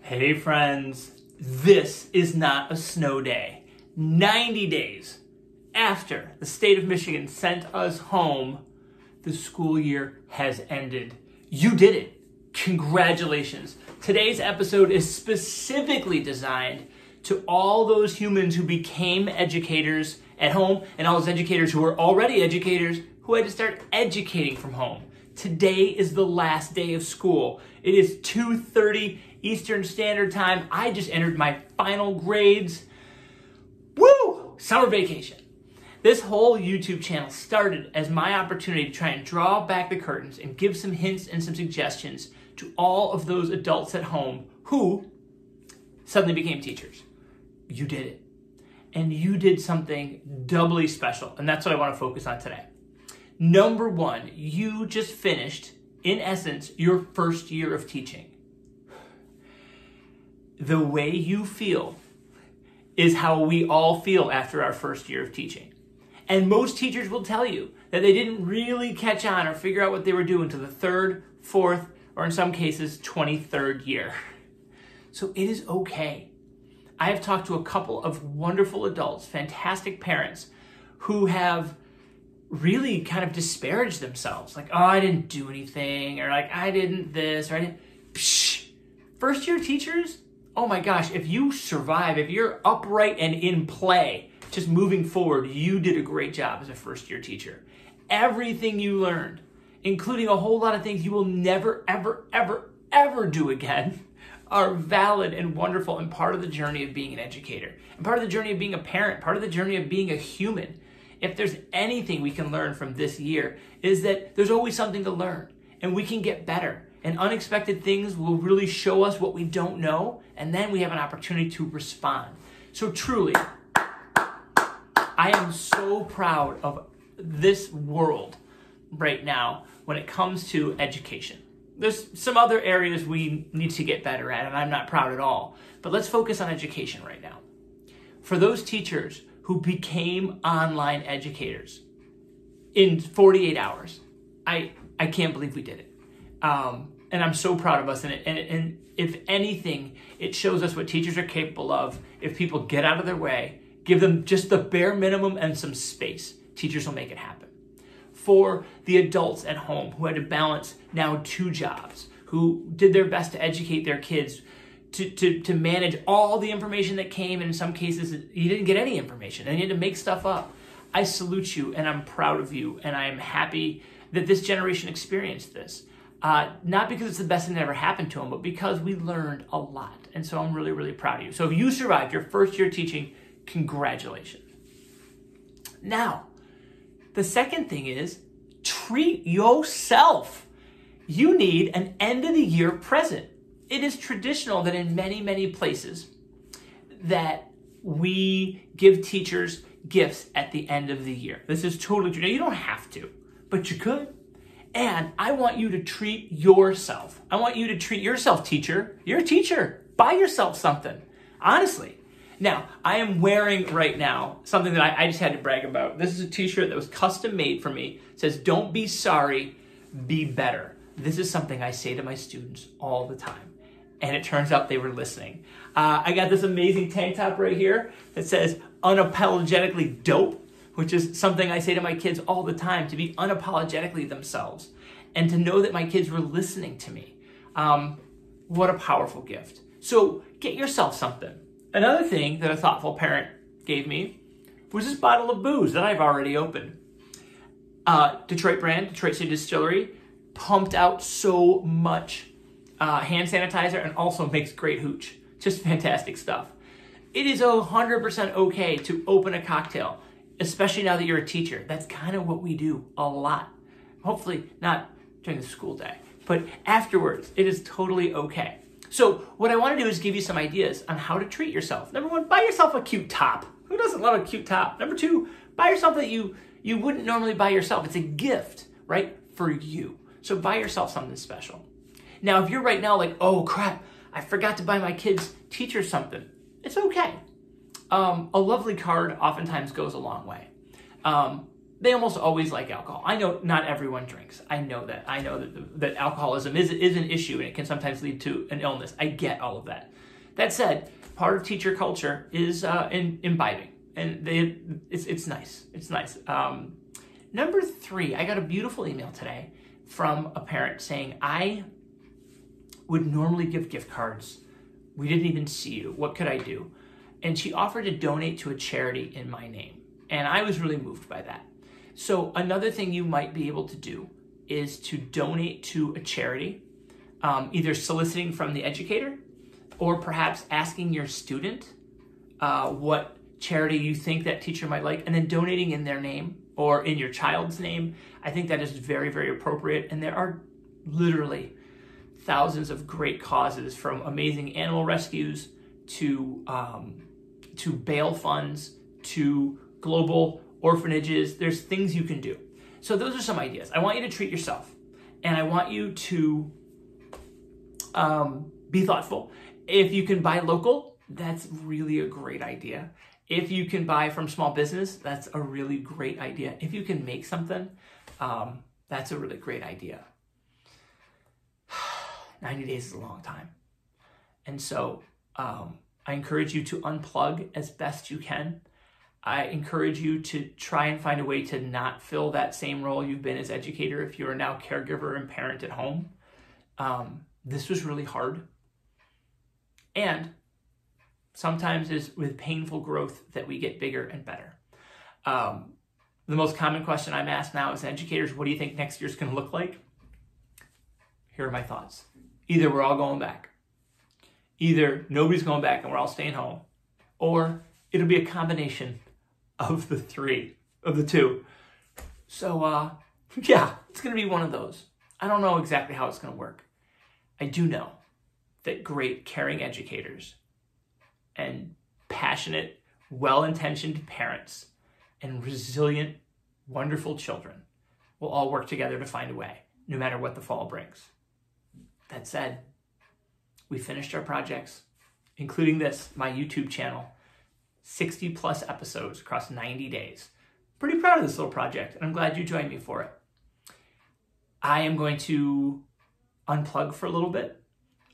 Hey friends, this is not a snow day. 90 days after the state of Michigan sent us home, the school year has ended. You did it. Congratulations. Today's episode is specifically designed to all those humans who became educators at home and all those educators who were already educators who had to start educating from home. Today is the last day of school. It is 2:30 Eastern Standard Time. I just entered my final grades. Woo! Summer vacation. This whole YouTube channel started as my opportunity to try and draw back the curtains and give some hints and some suggestions to all of those adults at home who suddenly became teachers. You did it. And you did something doubly special. And that's what I want to focus on today. Number one, you just finished, in essence, your first year of teaching. The way you feel is how we all feel after our first year of teaching. And most teachers will tell you that they didn't really catch on or figure out what they were doing until the third, fourth, or in some cases, 23rd year. So it is okay. I have talked to a couple of wonderful adults, fantastic parents, who have really kind of disparaged themselves. Like, oh, I didn't do anything, or like, I didn't this, or I didn't. Psh. First year teachers, oh my gosh, if you survive, if you're upright and in play, just moving forward, you did a great job as a first year teacher. Everything you learned, including a whole lot of things you will never, ever, ever, ever do again, are valid and wonderful and part of the journey of being an educator, and part of the journey of being a parent, part of the journey of being a human. If there's anything we can learn from this year, is that there's always something to learn, and we can get better. And unexpected things will really show us what we don't know, and then we have an opportunity to respond. So truly, I am so proud of this world right now when it comes to education. There's some other areas we need to get better at, and I'm not proud at all. But let's focus on education right now. For those teachers who became online educators in 48 hours, I can't believe we did it. And I'm so proud of us. And if anything, it shows us what teachers are capable of. If people get out of their way, give them just the bare minimum and some space, teachers will make it happen. For the adults at home who had to balance now 2 jobs, who did their best to educate their kids, to manage all the information that came, and in some cases, you didn't get any information, and you had to make stuff up. I salute you, and I'm proud of you, and I am happy that this generation experienced this. Not because it's the best thing that ever happened to them, but because we learned a lot, and so I'm really, really proud of you. So if you survived your first year teaching, congratulations. Now, the second thing is treat yourself. You need an end of the year present. It is traditional that in many, many places that we give teachers gifts at the end of the year. This is totally true. Now, you don't have to, but you could. And I want you to treat yourself. I want you to treat yourself, teacher. You're a teacher. Buy yourself something. Honestly. Now, I am wearing right now something that I just had to brag about. This is a t-shirt that was custom made for me. It says, "Don't be sorry, be better." This is something I say to my students all the time. And it turns out they were listening. I got this amazing tank top right here that says unapologetically dope, which is something I say to my kids all the time, to be unapologetically themselves and to know that my kids were listening to me. What a powerful gift. So get yourself something. Another thing that a thoughtful parent gave me was this bottle of booze that I've already opened. Detroit brand, Detroit City Distillery, pumped out so much hand sanitizer and also makes great hooch. Just fantastic stuff. It is 100% okay to open a cocktail, especially now that you're a teacher. That's kind of what we do a lot. Hopefully not during the school day, but afterwards, it is totally okay. So what I want to do is give you some ideas on how to treat yourself. Number 1, buy yourself a cute top. Who doesn't love a cute top? Number 2, buy yourself that you wouldn't normally buy yourself. It's a gift, right, for you. So buy yourself something special. Now, if you're right now like, oh crap, I forgot to buy my kids' teacher something, it's okay. A lovely card oftentimes goes a long way. they almost always like alcohol. I know not everyone drinks. I know that. I know that alcoholism is an issue and it can sometimes lead to an illness. I get all of that. That said, part of teacher culture is imbibing, and it's nice. It's nice. Number 3, I got a beautiful email today from a parent saying, I would normally give gift cards. We didn't even see you. What could I do? And she offered to donate to a charity in my name. And I was really moved by that. So another thing you might be able to do is to donate to a charity, either soliciting from the educator or perhaps asking your student what charity you think that teacher might like, and then donating in their name or in your child's name. I think that is very, very appropriate. And there are literally thousands of great causes, from amazing animal rescues to bail funds to global orphanages. There's things you can do. So those are some ideas. I want you to treat yourself, and I want you to be thoughtful. If you can buy local, that's really a great idea. If you can buy from small business, that's a really great idea. If you can make something, that's a really great idea. 90 days is a long time. And so I encourage you to unplug as best you can. I encourage you to try and find a way to not fill that same role you've been as educator if you are now caregiver and parent at home. This was really hard. And sometimes it's with painful growth that we get bigger and better. The most common question I'm asked now as educators, what do you think next year's going to look like? Here are my thoughts. Either we're all going back. Either nobody's going back and we're all staying home. Or it'll be a combination of the two. So, yeah, it's going to be one of those. I don't know exactly how it's going to work. I do know that great, caring educators and passionate, well-intentioned parents and resilient, wonderful children will all work together to find a way, no matter what the fall brings. That said, we finished our projects, including this, my YouTube channel, 60 plus episodes across 90 days. Pretty proud of this little project, and I'm glad you joined me for it. I am going to unplug for a little bit.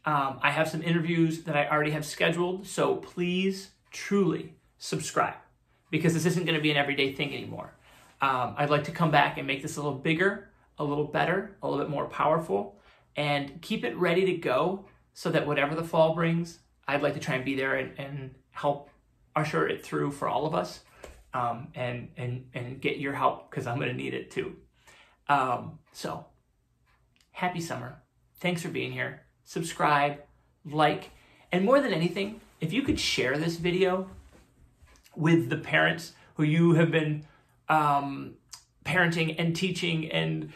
I have some interviews that I already have scheduled, so please truly subscribe, because this isn't going to be an everyday thing anymore. I'd like to come back and make this a little bigger, a little better, a little bit more powerful, and keep it ready to go so that whatever the fall brings, I'd like to try and be there and help usher it through for all of us, and get your help, because I'm going to need it too. So happy summer. Thanks for being here. Subscribe, like, and more than anything, if you could share this video with the parents who you have been parenting and teaching and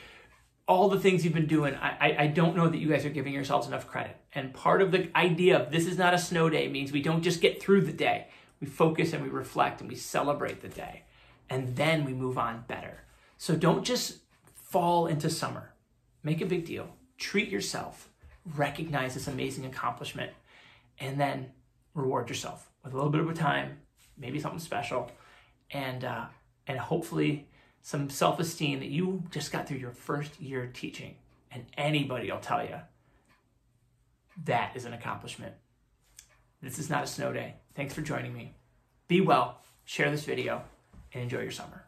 all the things you've been doing. I don't know that you guys are giving yourselves enough credit. And part of the idea of this is not a snow day means we don't just get through the day. We focus and we reflect and we celebrate the day. And then we move on better. So don't just fall into summer. Make a big deal. Treat yourself. Recognize this amazing accomplishment. And then reward yourself with a little bit of a time, maybe something special, and hopefully some self-esteem that you just got through your first year teaching. And anybody will tell you that is an accomplishment. This is not a snow day. Thanks for joining me. Be well, share this video, and enjoy your summer.